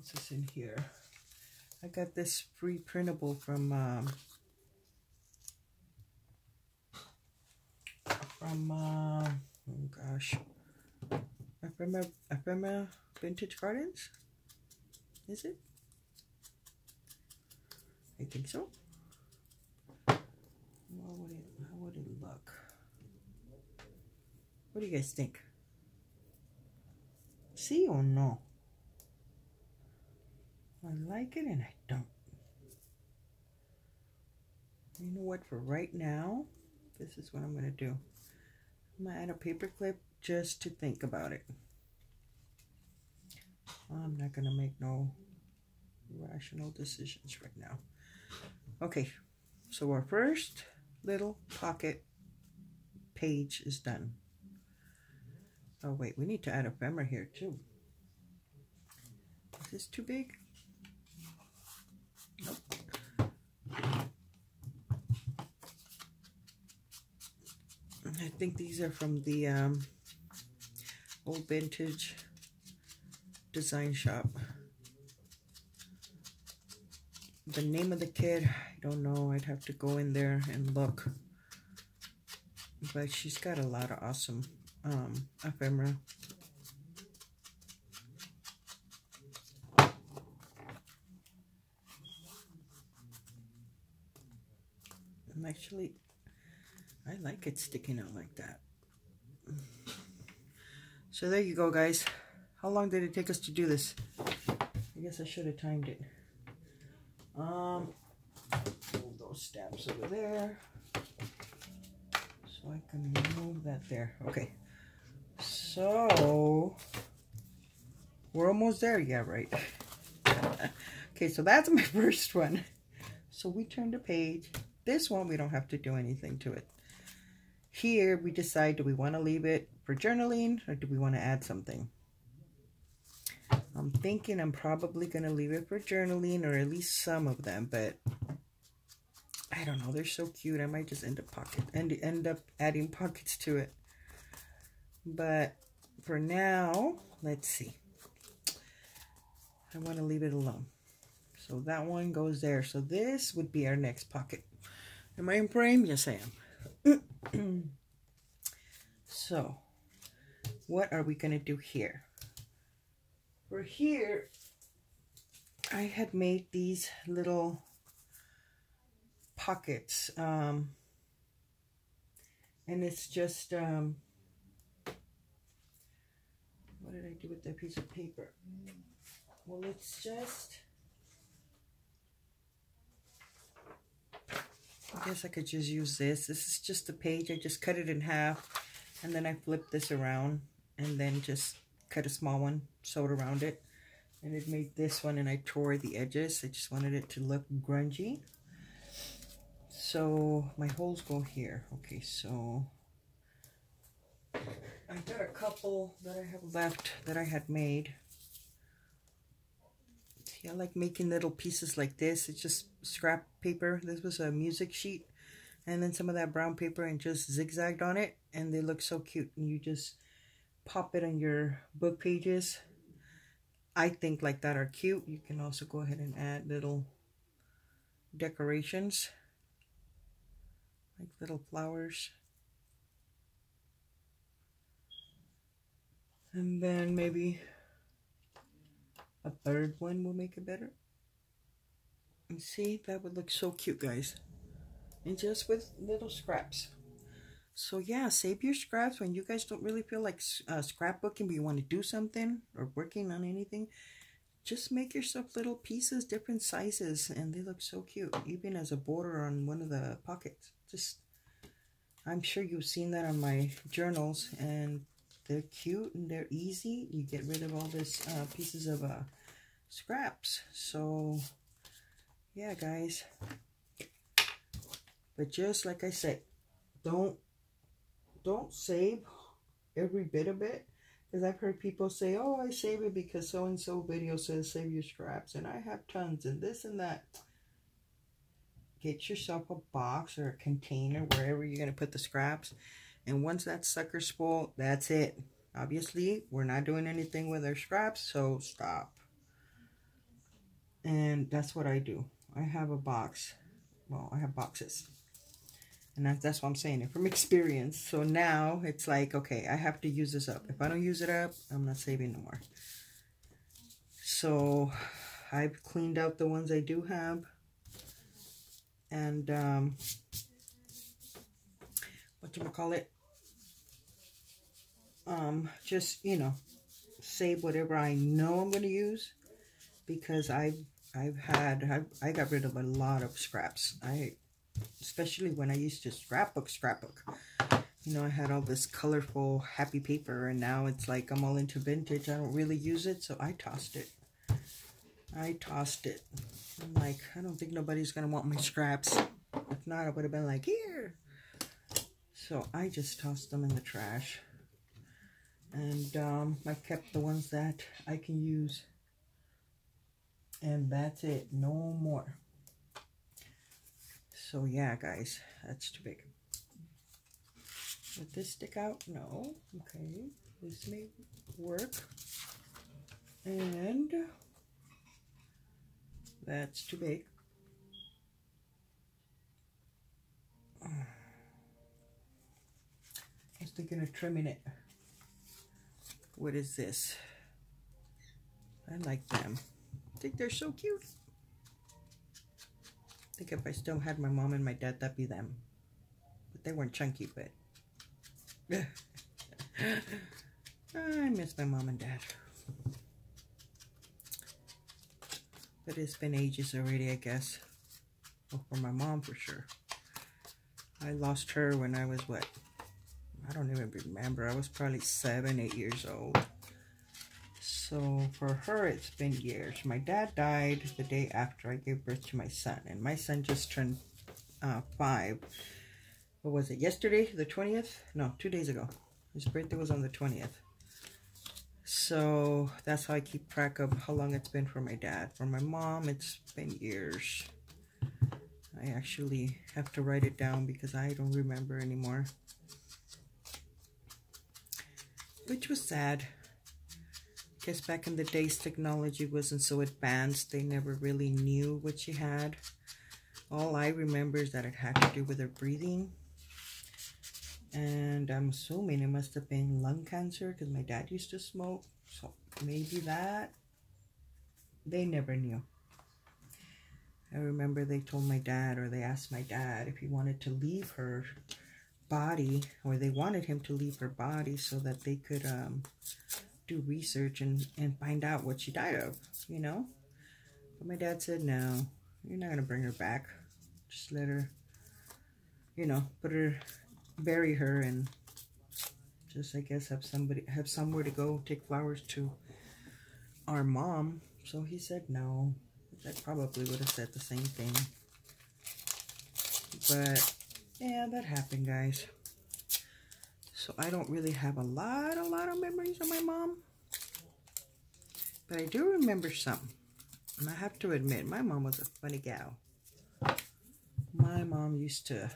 else is in here? I got this free printable from oh gosh, Ephemera Vintage Gardens. Is it? I think so. How would it look? What do you guys think? See or no? I like it and I don't. You know what? For right now, this is what I'm going to do. I'm going to add a paper clip just to think about it. I'm not going to make no rational decisions right now. Okay, so our first little pocket page is done. Oh wait, we need to add ephemera here too. Is this too big? Nope. I think these are from the old vintage design shop. The name of the kid, I don't know. I'd have to go in there and look. But she's got a lot of awesome ephemera. Actually, I like it sticking out like that. So there you go, guys. How long did it take us to do this? I guess I should have timed it. Move those stamps over there so I can remove that there. Okay, so we're almost there. Yeah, right. Okay, so that's my first one. So we turn the page. This one, we don't have to do anything to it. Here, we decide, do we want to leave it for journaling or do we want to add something? I'm thinking I'm probably going to leave it for journaling, or at least some of them, but I don't know. They're so cute. I might just end up adding pockets to it. But for now, let's see. I want to leave it alone. So that one goes there. So this would be our next pocket. Am I in frame? Yes, I am. So, what are we going to do here? For here, I had made these little pockets. And it's just, what did I do with that piece of paper? Well, it's just, I guess I could just use this. This is just a page. I just cut it in half, and then I flipped this around, and then just cut a small one, sewed around it, and it made this one, and I tore the edges. I just wanted it to look grungy. So my holes go here. Okay, so I got a couple that I have left that I had made. I like making little pieces like this. It's just scrap paper. This was a music sheet, and then some of that brown paper, and just zigzagged on it, and they look so cute. And you just pop it on your book pages. I think like that are cute. You can also go ahead and add little decorations, like little flowers. And then maybe a third one will make it better. And see, that would look so cute, guys. And just with little scraps. So yeah, save your scraps when you guys don't really feel like scrapbooking, but you want to do something or working on anything. Just make yourself little pieces, different sizes, and they look so cute. Even as a border on one of the pockets. Just, I'm sure you've seen that on my journals, and they're cute and they're easy. You get rid of all this pieces of scraps. So yeah, guys. But just like I said, don't save every bit of it, because I've heard people say, oh, I save it because so and so video says save your scraps, and I have tons and this and that. Get yourself a box or a container wherever you're going to put the scraps. And once that sucker's full, that's it. Obviously, we're not doing anything with our scraps, so stop. And that's what I do. I have a box. Well, I have boxes. And that's what I'm saying, it from experience. So now it's like, okay, I have to use this up. If I don't use it up, I'm not saving no more. So I've cleaned out the ones I do have. And whatchamacallit? Just, you know, save whatever I know I'm going to use. Because I got rid of a lot of scraps. Especially when I used to scrapbook. You know, I had all this colorful, happy paper, and now it's like I'm all into vintage. I don't really use it, so I tossed it. I'm like, I don't think nobody's gonna want my scraps. If not, I would have been like, here. So I just tossed them in the trash. And I kept the ones that I can use. And that's it, no more. So yeah, guys, that's too big. Would this stick out? No. Okay, this may work. And that's too big. I was thinking of trimming it. What is this? I like them. I think they're so cute. I think if I still had my mom and my dad, that'd be them. But they weren't chunky, but... I miss my mom and dad. But it's been ages already, I guess. Well, for my mom, for sure. I lost her when I was, what? I don't even remember. I was probably 7, 8 years old. So for her, it's been years. My dad died the day after I gave birth to my son. And my son just turned 5. What was it? Yesterday? The 20th? No, 2 days ago. His birthday was on the 20th. So that's how I keep track of how long it's been for my dad. For my mom, it's been years. I actually have to write it down because I don't remember anymore. Which was sad. I guess back in the days, technology wasn't so advanced. They never really knew what she had. All I remember is that it had to do with her breathing. And I'm assuming it must have been lung cancer because my dad used to smoke. So maybe that. They never knew. I remember they told my dad, or they asked my dad if he wanted to leave her body, or they wanted him to leave her body so that they could do research and find out what she died of, you know? But my dad said, no, you're not going to bring her back. Just let her, you know, bury her and just, I guess, have somewhere to go take flowers to our mom. So he said no. I probably would have said the same thing. But yeah, that happened, guys. So I don't really have a lot of memories of my mom. But I do remember some. And I have to admit, my mom was a funny gal. My mom used to,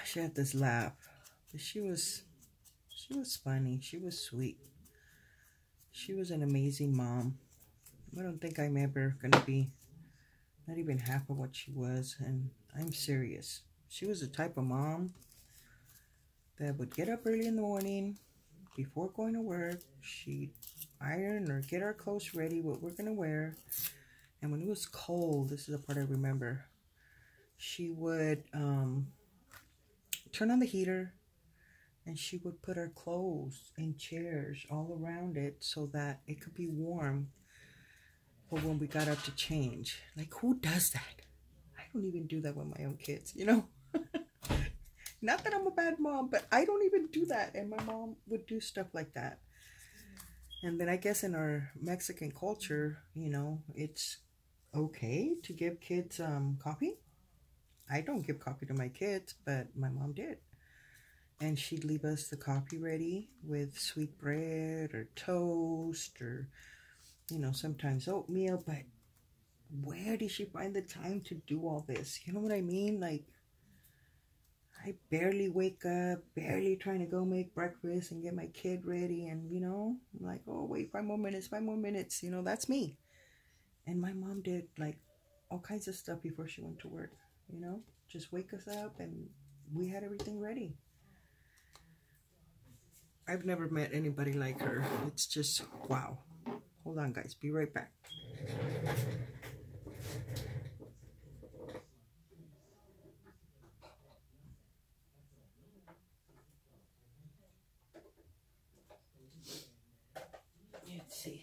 she had this laugh. But she was funny. She was sweet. She was an amazing mom. I don't think I'm ever going to be not even half of what she was. And I'm serious. She was the type of mom that would get up early in the morning before going to work. She'd iron or get our clothes ready, what we're going to wear. And when it was cold, this is the part I remember, she would turn on the heater and she would put our clothes in chairs all around it so that it could be warm for when we got up to change. Like, who does that? I don't even do that with my own kids, you know? Not that I'm a bad mom, but I don't even do that. And my mom would do stuff like that. And then I guess in our Mexican culture, you know, it's okay to give kids coffee. I don't give coffee to my kids, but my mom did. And she'd leave us the coffee ready with sweet bread or toast or, you know, sometimes oatmeal. But where did she find the time to do all this? You know what I mean? Like, I barely wake up, barely trying to go make breakfast and get my kid ready. And, you know, I'm like, oh, wait, 5 more minutes, 5 more minutes. You know, that's me. And my mom did like all kinds of stuff before she went to work, you know, just wake us up and we had everything ready. I've never met anybody like her. It's just, wow. Hold on, guys. Be right back. Let's see.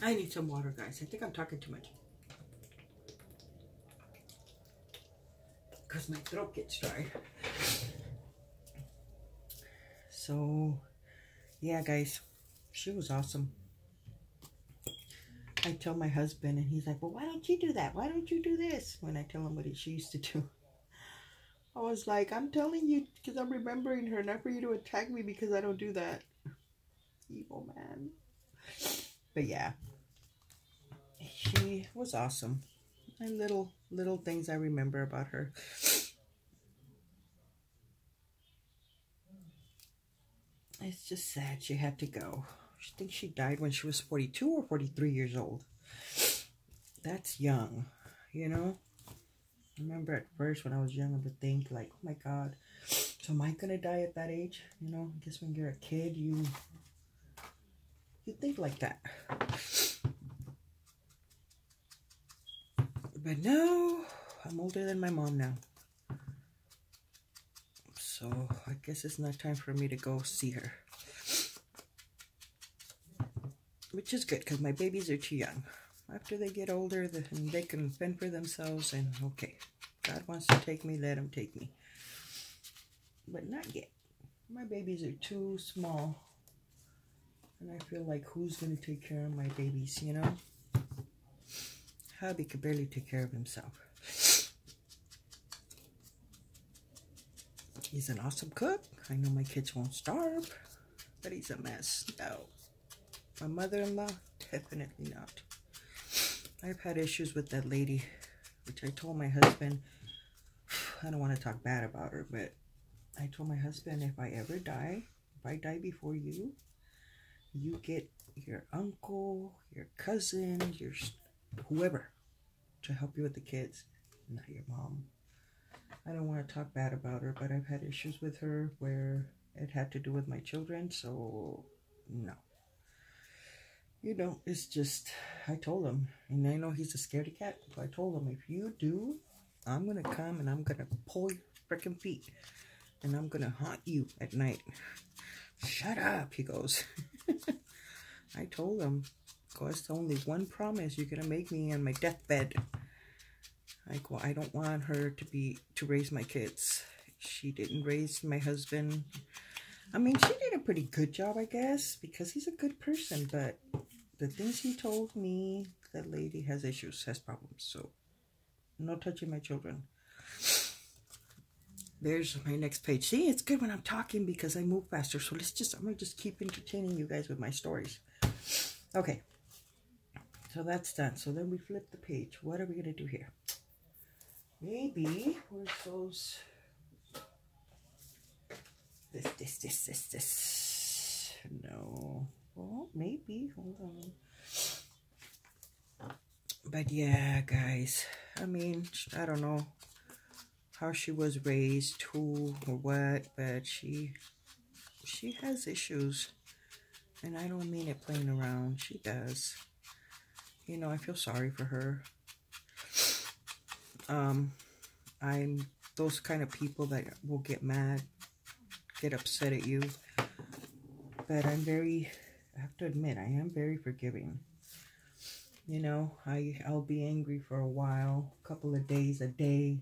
I need some water, guys. I think I'm talking too much. Because my throat gets dry. So, yeah, guys. She was awesome. I tell my husband, and he's like, well, why don't you do that? Why don't you do this? When I tell him what she used to do. I was like, I'm telling you because I'm remembering her, not for you to attack me because I don't do that. Evil man. But yeah. She was awesome. And little things I remember about her. It's just sad she had to go. I think she died when she was 42 or 43 years old. That's young, you know? I remember at first when I was young, I would think like, oh my God, so am I going to die at that age? You know, I guess when you're a kid, you think like that. But no, I'm older than my mom now. So I guess it's not time for me to go see her. Which is good because my babies are too young. After they get older, then they can fend for themselves and okay. God wants to take me, let him take me. But not yet. My babies are too small. And I feel like who's going to take care of my babies, you know? Hubby could barely take care of himself. He's an awesome cook. I know my kids won't starve. But he's a mess. No. My mother-in-law? Definitely not. I've had issues with that lady, which I told my husband. I don't want to talk bad about her, but I told my husband, if I ever die, if I die before you, you get your uncle, your cousin, your whoever to help you with the kids, not your mom. I don't want to talk bad about her, but I've had issues with her where it had to do with my children, so no. You know, it's just, I told him, and I know he's a scaredy cat, so I told him, if you do, I'm going to come and I'm going to pull your freaking feet, and I'm going to haunt you at night. Shut up, he goes. I told him, it's only one promise you're going to make me on my deathbed. Like, well, I don't want her to raise my kids. She didn't raise my husband. I mean, she did a pretty good job, I guess, because he's a good person, but the things he told me, that lady has issues, has problems, so no touching my children. There's my next page. See, it's good when I'm talking because I move faster, so I'm going to just keep entertaining you guys with my stories. Okay, so that's done. So then we flip the page. What are we going to do here? Maybe, where's those? This. No. Well, maybe. Hold on. But yeah, guys. I mean, I don't know how she was raised, who or what, but she has issues. And I don't mean it playing around. She does. You know, I feel sorry for her. I'm those kind of people that will get mad, get upset at you. But I have to admit, I am very forgiving. You know, I'll be angry for a while, a couple of days, a day.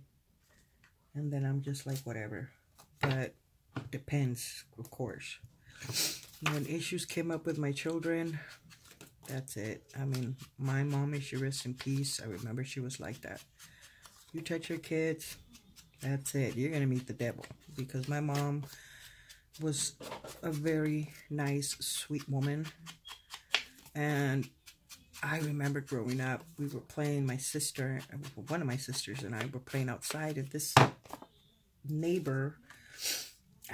And then I'm just like, whatever. But depends, of course. When issues came up with my children, that's it. I mean, my mom, may she rest in peace. I remember she was like that. You touch your kids, that's it. You're going to meet the devil. Because my mom, was a very nice, sweet woman. And I remember growing up, we were playing, my sister, one of my sisters and I were playing outside, and this neighbor,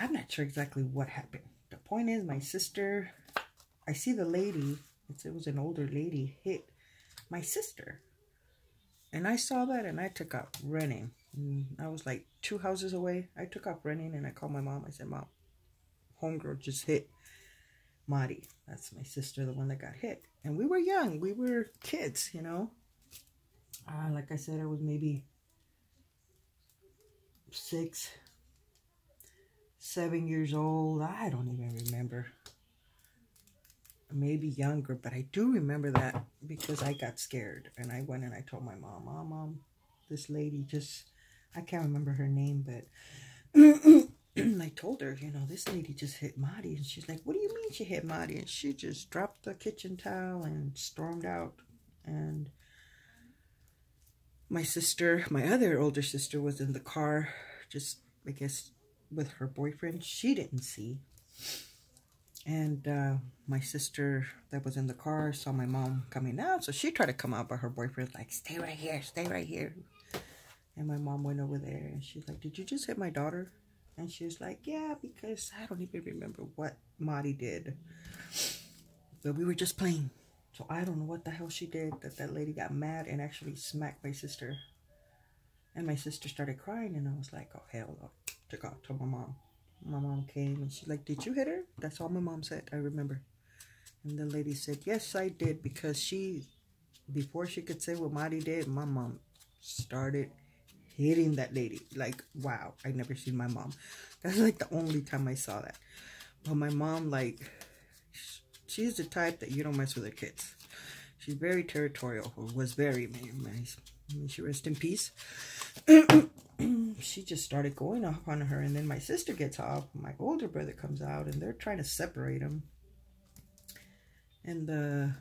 I'm not sure exactly what happened. The point is, my sister, I see the lady, it was an older lady, hit my sister. And I saw that and I took off running. And I was like 2 houses away. I took off running and I called my mom. I said, Mom, homegirl just hit Marty. That's my sister, the one that got hit. And we were young. We were kids, you know. Like I said, I was maybe 6, 7 years old. I don't even remember. Maybe younger, but I do remember that because I got scared. And I went and I told my mom, Mom, this lady just, I can't remember her name, but I told her, you know, this lady just hit Marty. And she's like, what do you mean she hit Marty? And she just dropped the kitchen towel and stormed out. And my sister, my other older sister, was in the car, just, I guess, with her boyfriend. She didn't see. And my sister that was in the car saw my mom coming out. So she tried to come out, but her boyfriend's like, stay right here, stay right here. And my mom went over there and she's like, did you just hit my daughter? And she was like, yeah, because I don't even remember what Marty did. But we were just playing. So I don't know what the hell she did, that lady got mad and actually smacked my sister. And my sister started crying and I was like, oh, hell no. Took off to my mom. My mom came and she's like, did you hit her? That's all my mom said. I remember. And the lady said, yes, I did. Because she, before she could say what Marty did, my mom started hitting that lady. Like, wow, I never seen my mom. That's like the only time I saw that. But my mom, like, she's the type that you don't mess with her kids. She's very territorial, or was very, may she rest in peace. She just started going off on her, and then my sister gets off. My older brother comes out, and they're trying to separate them. And the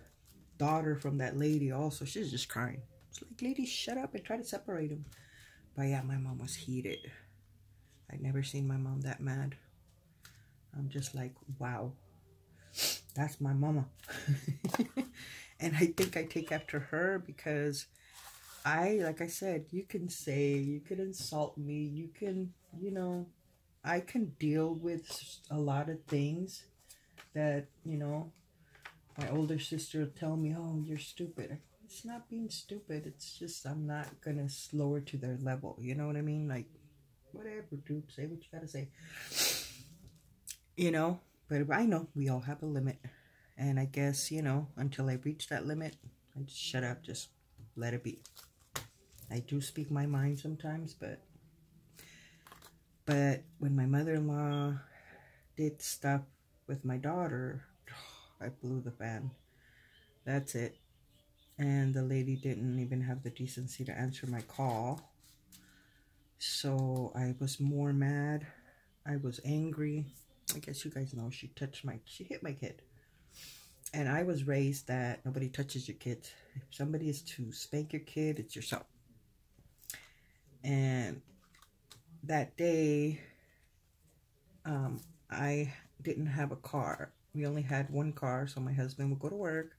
daughter from that lady also, she's just crying. It's like, lady, shut up and try to separate them. But yeah, my mom was heated. I'd never seen my mom that mad. I'm just like, wow, that's my mama. And I think I take after her because like I said, you can say, you can insult me, you can, you know, I can deal with a lot of things that, you know, my older sister will tell me, oh, you're stupid. It's not being stupid. It's just I'm not going to lower to their level. You know what I mean? Like, whatever, dude. Say what you got to say. You know? But I know we all have a limit. And I guess, you know, until I reach that limit, I just shut up. Just let it be. I do speak my mind sometimes, but when my mother-in-law did stuff with my daughter, I blew the fan. That's it. And the lady didn't even have the decency to answer my call. So I was more mad. I was angry. I guess you guys know she hit my kid. And I was raised that nobody touches your kids. If somebody is to spank your kid, it's yourself. And that day, I didn't have a car. We only had one car, so my husband would go to work.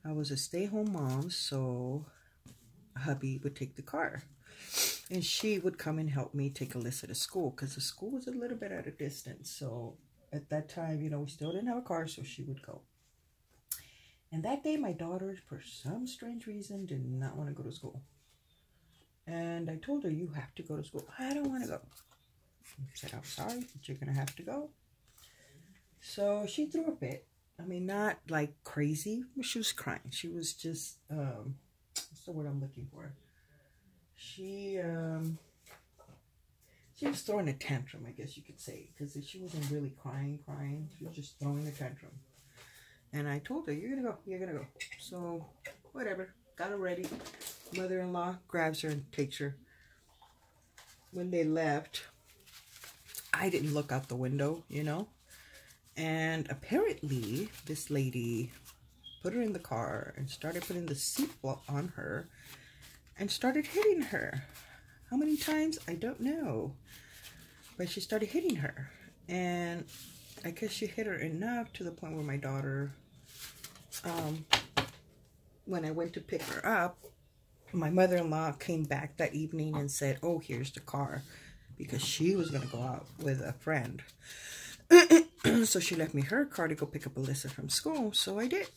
I was a stay-home mom, so hubby would take the car. And she would come and help me take Alyssa to school, because the school was a little bit at a distance. So at that time, you know, we still didn't have a car, so she would go. And that day, my daughter, for some strange reason, did not want to go to school. And I told her, you have to go to school. I don't want to go. I said, I'm sorry, but you're going to have to go. So she threw a fit. I mean, not like crazy, but she was crying. She was just, what's the word I'm looking for? She was throwing a tantrum, I guess you could say. Because she wasn't really crying. She was just throwing a tantrum. And I told her, you're going to go. So, whatever. Got her ready. Mother-in-law grabs her and takes her. When they left, I didn't look out the window, you know. And apparently, this lady put her in the car and started putting the seatbelt on her and started hitting her. How many times? I don't know. But she started hitting her. And I guess she hit her enough to the point where my daughter, when I went to pick her up, my mother-in-law came back that evening and said, oh, here's the car, because she was going to go out with a friend. So she left me her car to go pick up Alyssa from school. So I did.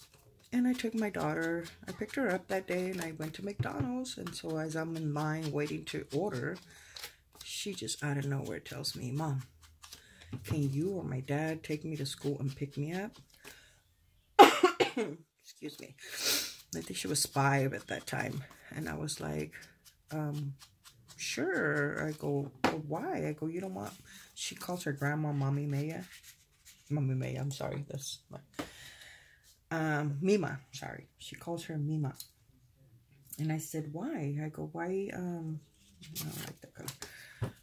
And I took my daughter, I picked her up that day, and I went to McDonald's. And so as I'm in line waiting to order, she just out of nowhere tells me, Mom, can you or my dad take me to school and pick me up? Excuse me. I think she was 5 at that time. And I was like, sure. I go, well, why? I go, you don't want... She calls her grandma Mommy Maya. Mommy Maya, I'm sorry. That's my... Mima, sorry. She calls her Mima. And I said, why? I go, why, I don't like that color.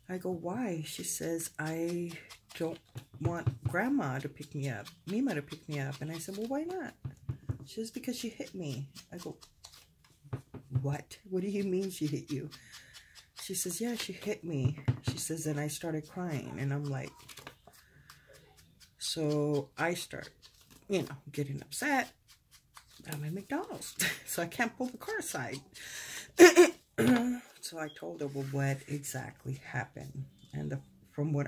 I go, why? She says, I don't want grandma to pick me up, Mima to pick me up. And I said, well, why not? She says, because she hit me. I go, what? What do you mean she hit you? She says, yeah, she hit me. She says, and I started crying. And I'm like, so I start, getting upset. I'm at McDonald's, so I can't pull the car aside. So I told her, well, what exactly happened? And from what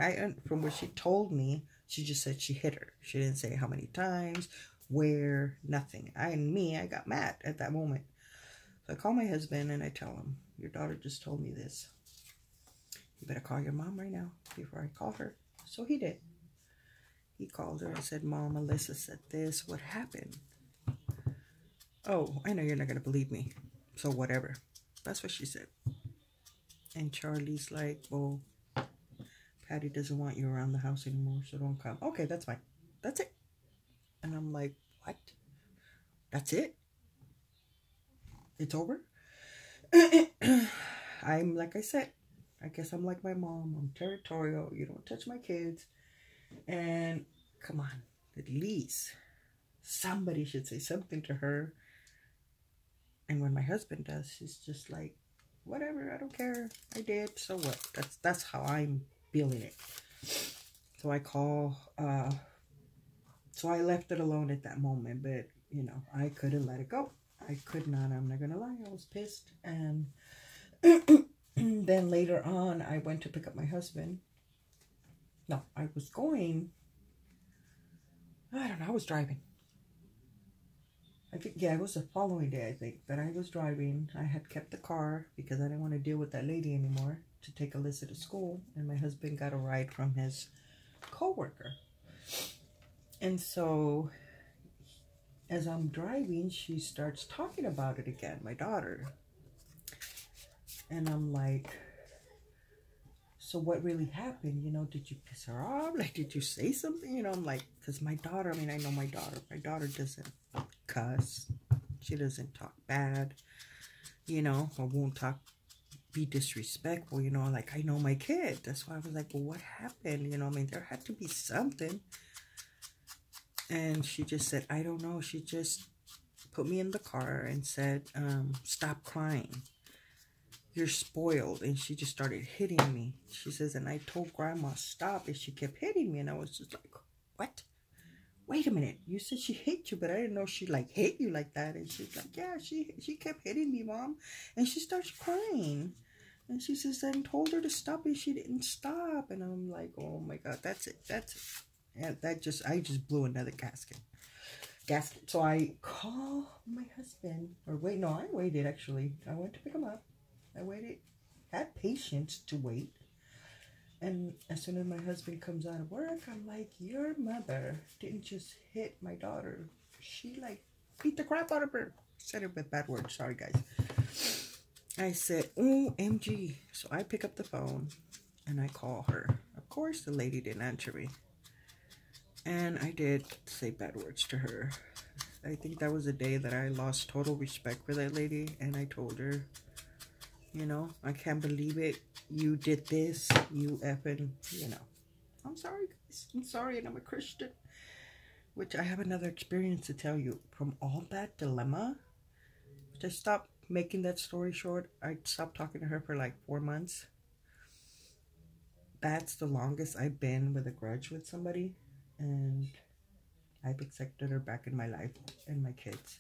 she told me, she just said she hit her. She didn't say how many times, where, nothing. I got mad at that moment. So I call my husband and I tell him, your daughter just told me this. You better call your mom right now before I call her. So he did. He called her and said, Mom, Alyssa said this. What happened? Oh, I know you're not going to believe me. So whatever. That's what she said. And Charlie's like, well, Patty doesn't want you around the house anymore, so don't come. Okay, that's fine. That's it. And I'm like, what? That's it? It's over? I'm, like I said, I guess I'm like my mom. I'm territorial. You don't touch my kids. And come on, at least somebody should say something to her. And when my husband does, he's just like, whatever, I don't care. I did, so what? That's how I'm feeling it. So I call, so I left it alone at that moment, but, I couldn't let it go. I could not, I'm not gonna lie, I was pissed. And then later on, I went to pick up my husband. No, I was going, I don't know, I was driving. I think, yeah, it was the following day, I think, that I was driving. I had kept the car because I didn't want to deal with that lady anymore to take Alyssa to school. And my husband got a ride from his co-worker. And so, as I'm driving, she starts talking about it again, my daughter. And I'm like, so what really happened? Did you piss her off? Like, did you say something? I'm like, because my daughter, I know my daughter. My daughter doesn't cuss. She doesn't talk bad. Or won't be disrespectful. Like, I know my kid. That's why I was like, well, what happened? There had to be something. And she just said, I don't know. She just put me in the car and said, stop crying. You're spoiled. And she just started hitting me. She says, and I told Grandma stop, and she kept hitting me. And I was just like, what? Wait a minute. You said she hit you, but I didn't know she hit you like that. And she's like, yeah, she kept hitting me, Mom. And she starts crying. And she says, I told her to stop, and she didn't stop. And I'm like, oh my God, that's it. That's it. And I just blew another gasket. So I call my husband, or wait, no, I waited actually. I went to pick him up. I waited, had patience to wait. And as soon as my husband comes out of work, I'm like, your mother didn't just hit my daughter. She beat the crap out of her. Said it with bad words. Sorry, guys. I said, OMG. So I pick up the phone and I call her. Of course, the lady didn't answer me. And I did say bad words to her. I think that was the day that I lost total respect for that lady. And I told her, I can't believe it. You did this. You effing, I'm sorry, guys. I'm sorry, and I'm a Christian. Which I have another experience to tell you. From all that dilemma, which I stopped making that story short. I stopped talking to her for like 4 months. that's the longest I've been with a grudge with somebody, and I've accepted her back in my life and my kids.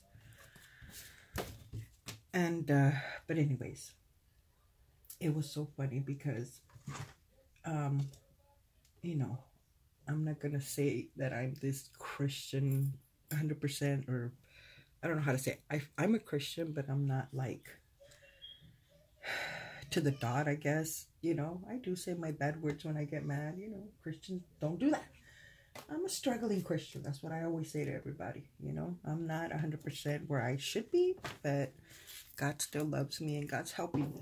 And but anyways, it was so funny because you know, I'm not gonna say that I'm this Christian 100%, or I don't know how to say it. I'm a Christian, but I'm not like to the dot, I guess. You know, I do say my bad words when I get mad. You know, Christians don't do that. I'm a struggling Christian. That's what I always say to everybody. You know, I'm not 100% where I should be, but God still loves me and God's helping me.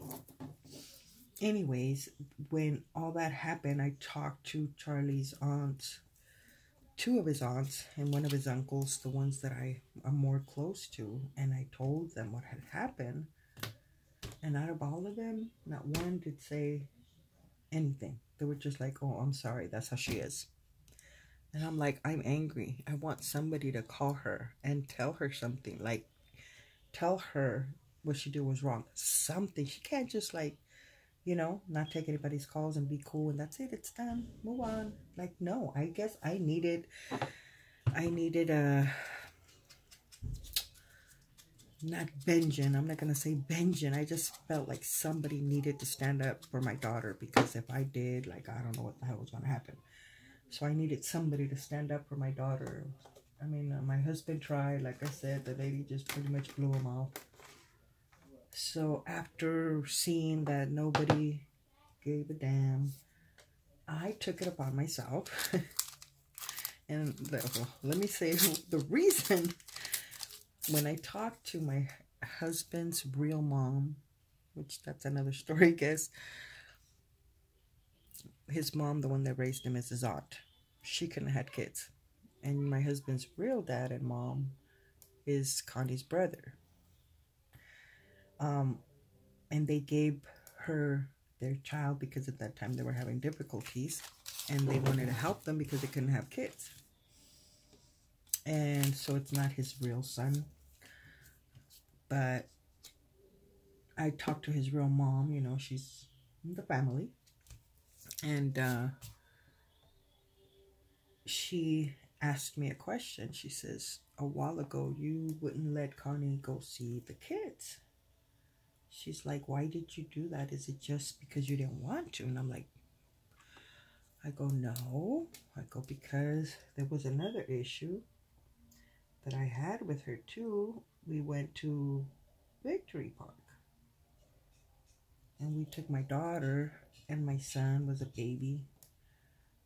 Anyways, when all that happened, I talked to Charlie's aunts, two of his aunts and one of his uncles, the ones that I am more close to, and I told them what had happened. And out of all of them, not one did say anything. They were just like, oh, I'm sorry, that's how she is. And I'm like, I'm angry. I want somebody to call her and tell her something. Like, tell her what she did was wrong. Something. She can't just like, you know, not take anybody's calls and be cool and that's it. It's done. Move on. Like, no, I guess I needed not vengeance. I'm not going to say vengeance. I just felt like somebody needed to stand up for my daughter, because if I did, like, I don't know what the hell was going to happen. So I needed somebody to stand up for my daughter. I mean, my husband tried. Like I said, the lady just pretty much blew him off. So after seeing that nobody gave a damn, I took it upon myself. And let me say the reason, when I talked to my husband's real mom, which that's another story, I guess. His mom, the one that raised him, is his aunt. She couldn't have had kids. And my husband's real dad and mom is Connie's brother. And they gave her their child because at that time they were having difficulties. And they wanted to help them because they couldn't have kids. And so it's not his real son. But I talked to his real mom. You know, she's in the family. And she asked me a question. She says, a while ago, you wouldn't let Connie go see the kids. She's like, why did you do that? Is it just because you didn't want to? And I'm like, I go, no. I go, because there was another issue that I had with her too. We went to Victory Park. And we took my daughter, and my son was a baby.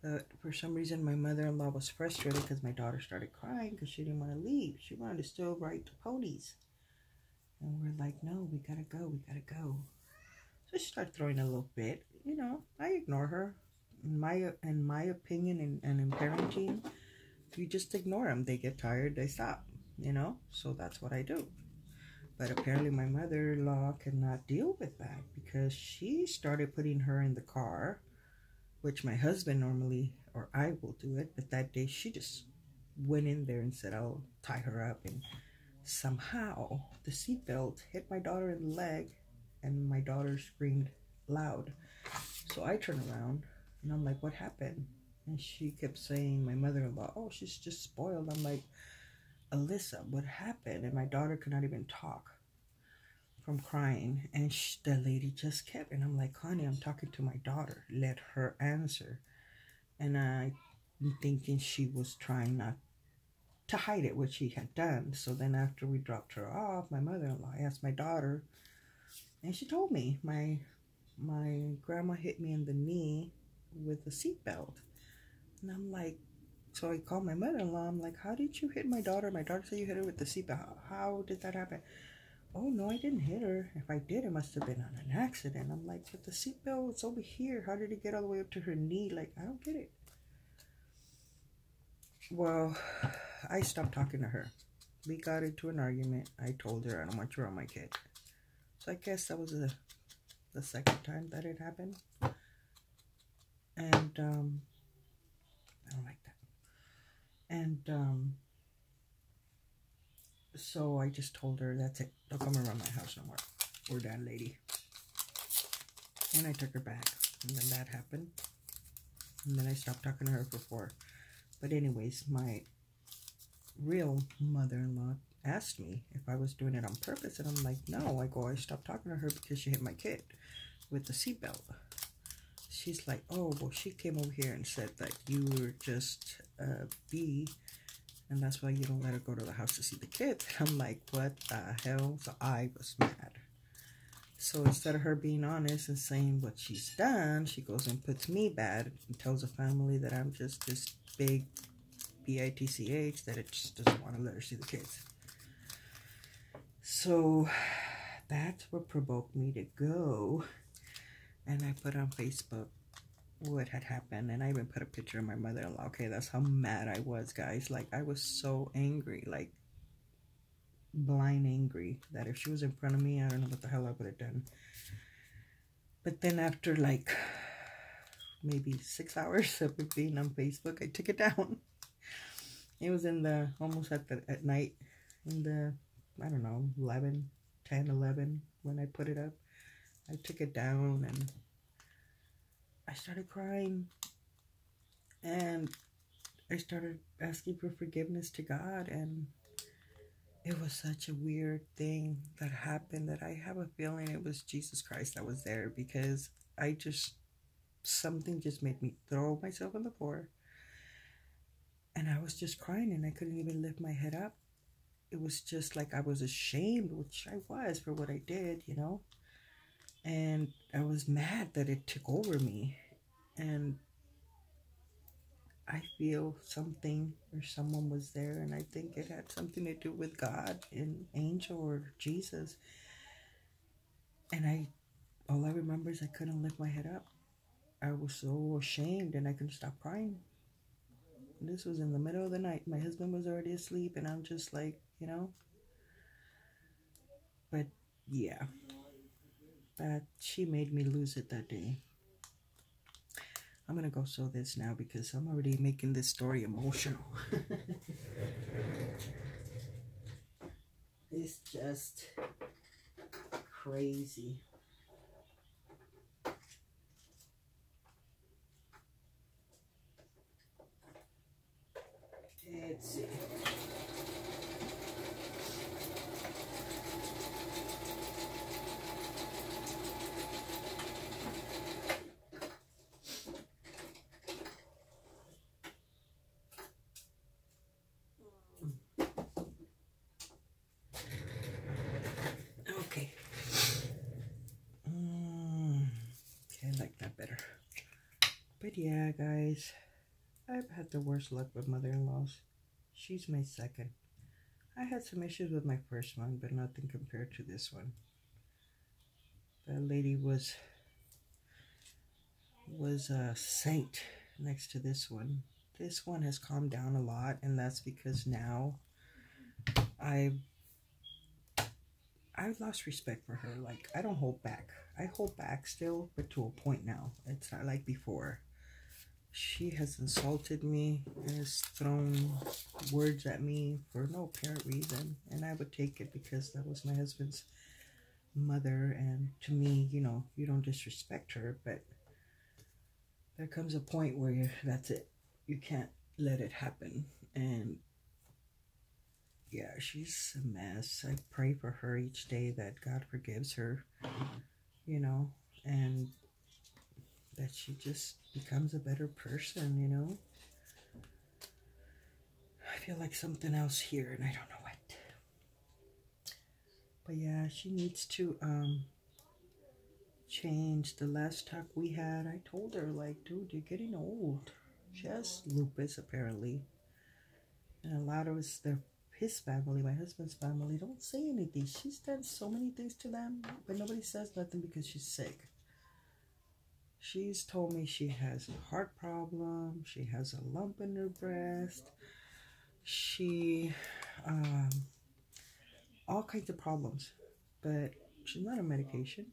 But for some reason, my mother-in-law was frustrated because my daughter started crying because she didn't want to leave. She wanted to still ride the ponies. And we're like, no, we gotta go, we gotta go. So she started throwing a little bit. You know, I ignore her. In my opinion, and in parenting, you just ignore them. They get tired, they stop, you know? So that's what I do. But apparently my mother-in-law cannot deal with that, because she started putting her in the car, which my husband normally, or I will do it, but that day she just went in there and said, I'll tie her up. And somehow the seatbelt hit my daughter in the leg, and my daughter screamed loud. So I turned around and I'm like, what happened? And she kept saying, my mother-in-law, oh, she's just spoiled. I'm like, Alyssa, what happened? And my daughter could not even talk from crying. And the lady just kept, and I'm like, honey, I'm talking to my daughter. Let her answer. And I'm thinking she was trying not to hide it, what she had done. So then after we dropped her off, my mother-in-law asked my daughter, and she told me, my grandma hit me in the knee with a seatbelt. And I'm like, so I called my mother-in-law. I'm like, how did you hit my daughter? My daughter said you hit her with the seatbelt. How did that happen? Oh, no, I didn't hit her. If I did, it must have been on an accident. I'm like, but the seatbelt was over here. How did it get all the way up to her knee? Like, I don't get it. Well, I stopped talking to her. We got into an argument. I told her I don't want you around my kid. So I guess that was the second time that it happened. And I don't like that. And so I just told her, that's it. Don't come around my house no more. We're done, lady. And I took her back. And then that happened. And then I stopped talking to her for 4. But anyways, my real mother-in-law asked me if I was doing it on purpose, and I'm like, no. I stopped talking to her because she hit my kid with the seatbelt. She's like, oh, well, she came over here and said that you were just a bee, and that's why you don't let her go to the house to see the kids. And I'm like, what the hell? So I was mad. So instead of her being honest and saying what she's done, she goes and puts me bad and tells the family that I'm just this big bitch that it just doesn't want to let her see the kids. So that's what provoked me to go. And I put on Facebook what had happened. And I even put a picture of my mother-in-law. Okay, that's how mad I was, guys. Like, I was so angry. Like, blind angry. That if she was in front of me, I don't know what the hell I would have done. But then after, like, maybe 6 hours of it being on Facebook, I took it down. It was in the, almost at night. In the, I don't know, 10, 11, when I put it up. I took it down and I started crying, and I started asking for forgiveness to God, and it was such a weird thing that happened that I have a feeling it was Jesus Christ that was there, because something just made me throw myself on the floor, and I was just crying, and I couldn't even lift my head up. It was just like I was ashamed, which I was, for what I did, you know. And I was mad that it took over me. And I feel something or someone was there. And I think it had something to do with God, an angel, or Jesus. And all I remember is I couldn't lift my head up. I was so ashamed, and I couldn't stop crying. And this was in the middle of the night. My husband was already asleep, and I'm just like, you know. But yeah. That she made me lose it that day. I'm gonna go sew this now because I'm already making this story emotional. It's just crazy. Let's see. Okay. Okay, I like that better. But yeah, guys, I've had the worst luck with mother-in-laws. She's my second. I had some issues with my first one, but nothing compared to this one. That lady was a saint next to this one. This one has calmed down a lot, and that's because now I've lost respect for her. Like, I don't hold back. I hold back still, but to a point now. It's not like before. She has insulted me, has thrown words at me for no apparent reason, and I would take it because that was my husband's mother, and to me, you know, you don't disrespect her, but there comes a point where that's it. You can't let it happen. And yeah, she's a mess. I pray for her each day that God forgives her, you know, and that she just becomes a better person, you know. I feel like something else here, and I don't know what. But yeah, she needs to change. The last talk we had, I told her, like, dude, you're getting old. She has lupus, apparently. And a lot of us, his family, my husband's family, don't say anything. She's done so many things to them, but nobody says nothing because she's sick. She's told me she has a heart problem. She has a lump in her breast. She, all kinds of problems. But she's not on medication.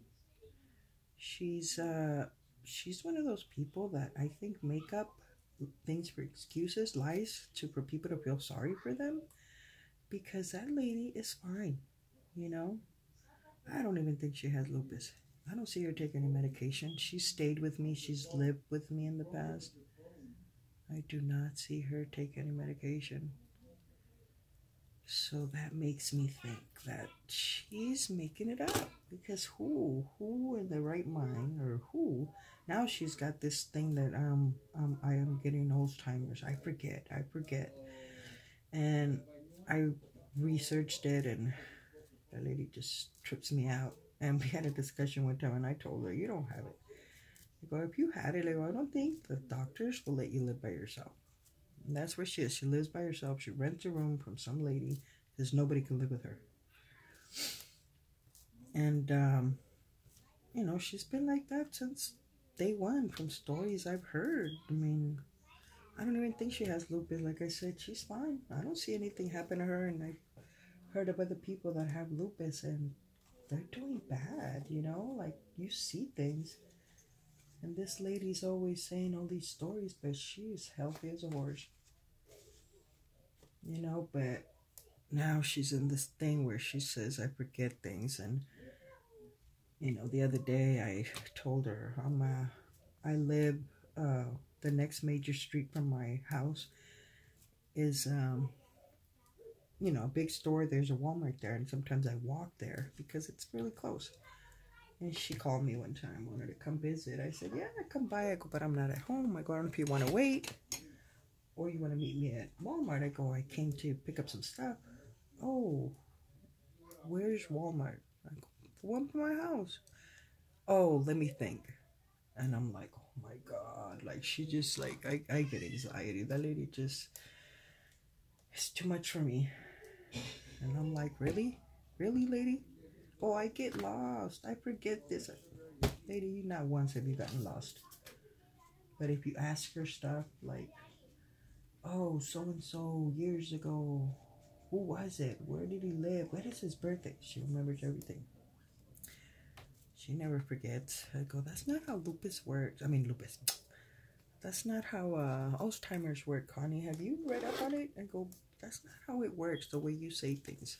She's one of those people that I think make up things for excuses, lies, for people to feel sorry for them. Because that lady is fine, you know. I don't even think she has lupus. I don't see her taking any medication. She's stayed with me. She's lived with me in the past. I do not see her take any medication. So that makes me think that she's making it up. Because who in the right mind, or who, now she's got this thing that I am getting Alzheimer's. I forget. And I researched it, and the lady just trips me out. And we had a discussion one time, and I told her, you don't have it. I go, if you had it, I go, I don't think the doctors will let you live by yourself. And that's where she is. She lives by herself. She rents a room from some lady because nobody can live with her. And, you know, she's been like that since day one from stories I've heard. I mean, I don't even think she has lupus. Like I said, she's fine. I don't see anything happen to her. And I've heard of other people that have lupus and they're doing bad, you know? Like, you see things. And this lady's always saying all these stories, but she's healthy as a horse. You know, but now she's in this thing where she says, I forget things. And, you know, the other day I told her, I live, the next major street from my house is, you know, a big store. There's a Walmart there, and sometimes I walk there because it's really close. And she called me one time, wanted to come visit. I said, yeah, come by. I go, but I'm not at home. I go, I don't know if you want to wait or you want to meet me at Walmart. I go, I came to pick up some stuff. Oh, where's Walmart? I go, the one by my house. Oh, let me think. And I'm like, oh my God. Like, she just, like, I get anxiety. That lady just, it's too much for me. And I'm like, really? Really, lady? Oh, I get lost. I forget this. Lady, you not once have you gotten lost. But if you ask her stuff like, oh, so-and-so years ago, who was it? Where did he live? When is his birthday? She remembers everything. She never forgets. I go, that's not how lupus works. I mean, lupus. That's not how Alzheimer's work, Connie. Have you read up on it? I go, that's not how it works, the way you say things.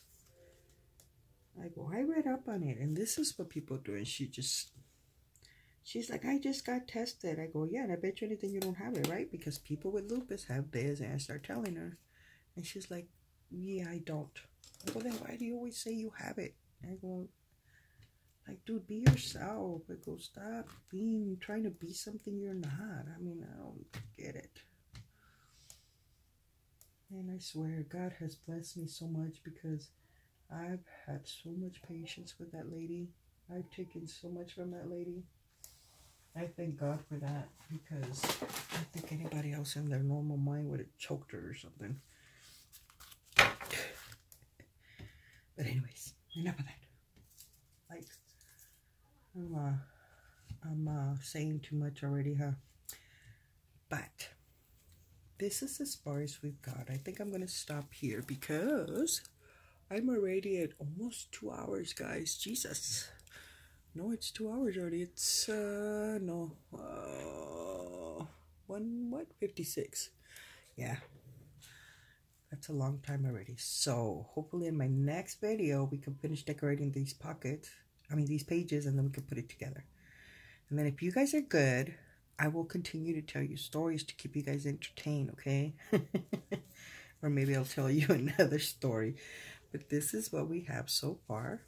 I go, I read up on it, and this is what people do. And she's like, I just got tested. I go, yeah, and I bet you anything you don't have it, right? Because people with lupus have this. And I start telling her, and she's like, yeah, I don't. I go, then why do you always say you have it? I go, like, dude, be yourself. I go, stop trying to be something you're not. I mean, I don't get it. And I swear, God has blessed me so much because I've had so much patience with that lady. I've taken so much from that lady. I thank God for that, because I think anybody else in their normal mind would have choked her or something. But anyways, enough of that. Like, I'm saying too much already, huh? But this is as far as we've got. I think I'm going to stop here because I'm already at almost 2 hours, guys. Jesus. No, it's 2 hours already. It's, 56. Yeah. That's a long time already. So, hopefully in my next video, we can finish decorating these pockets. I mean, these pages, and then we can put it together. And then if you guys are good, I will continue to tell you stories to keep you guys entertained, okay? Or maybe I'll tell you another story. But this is what we have so far.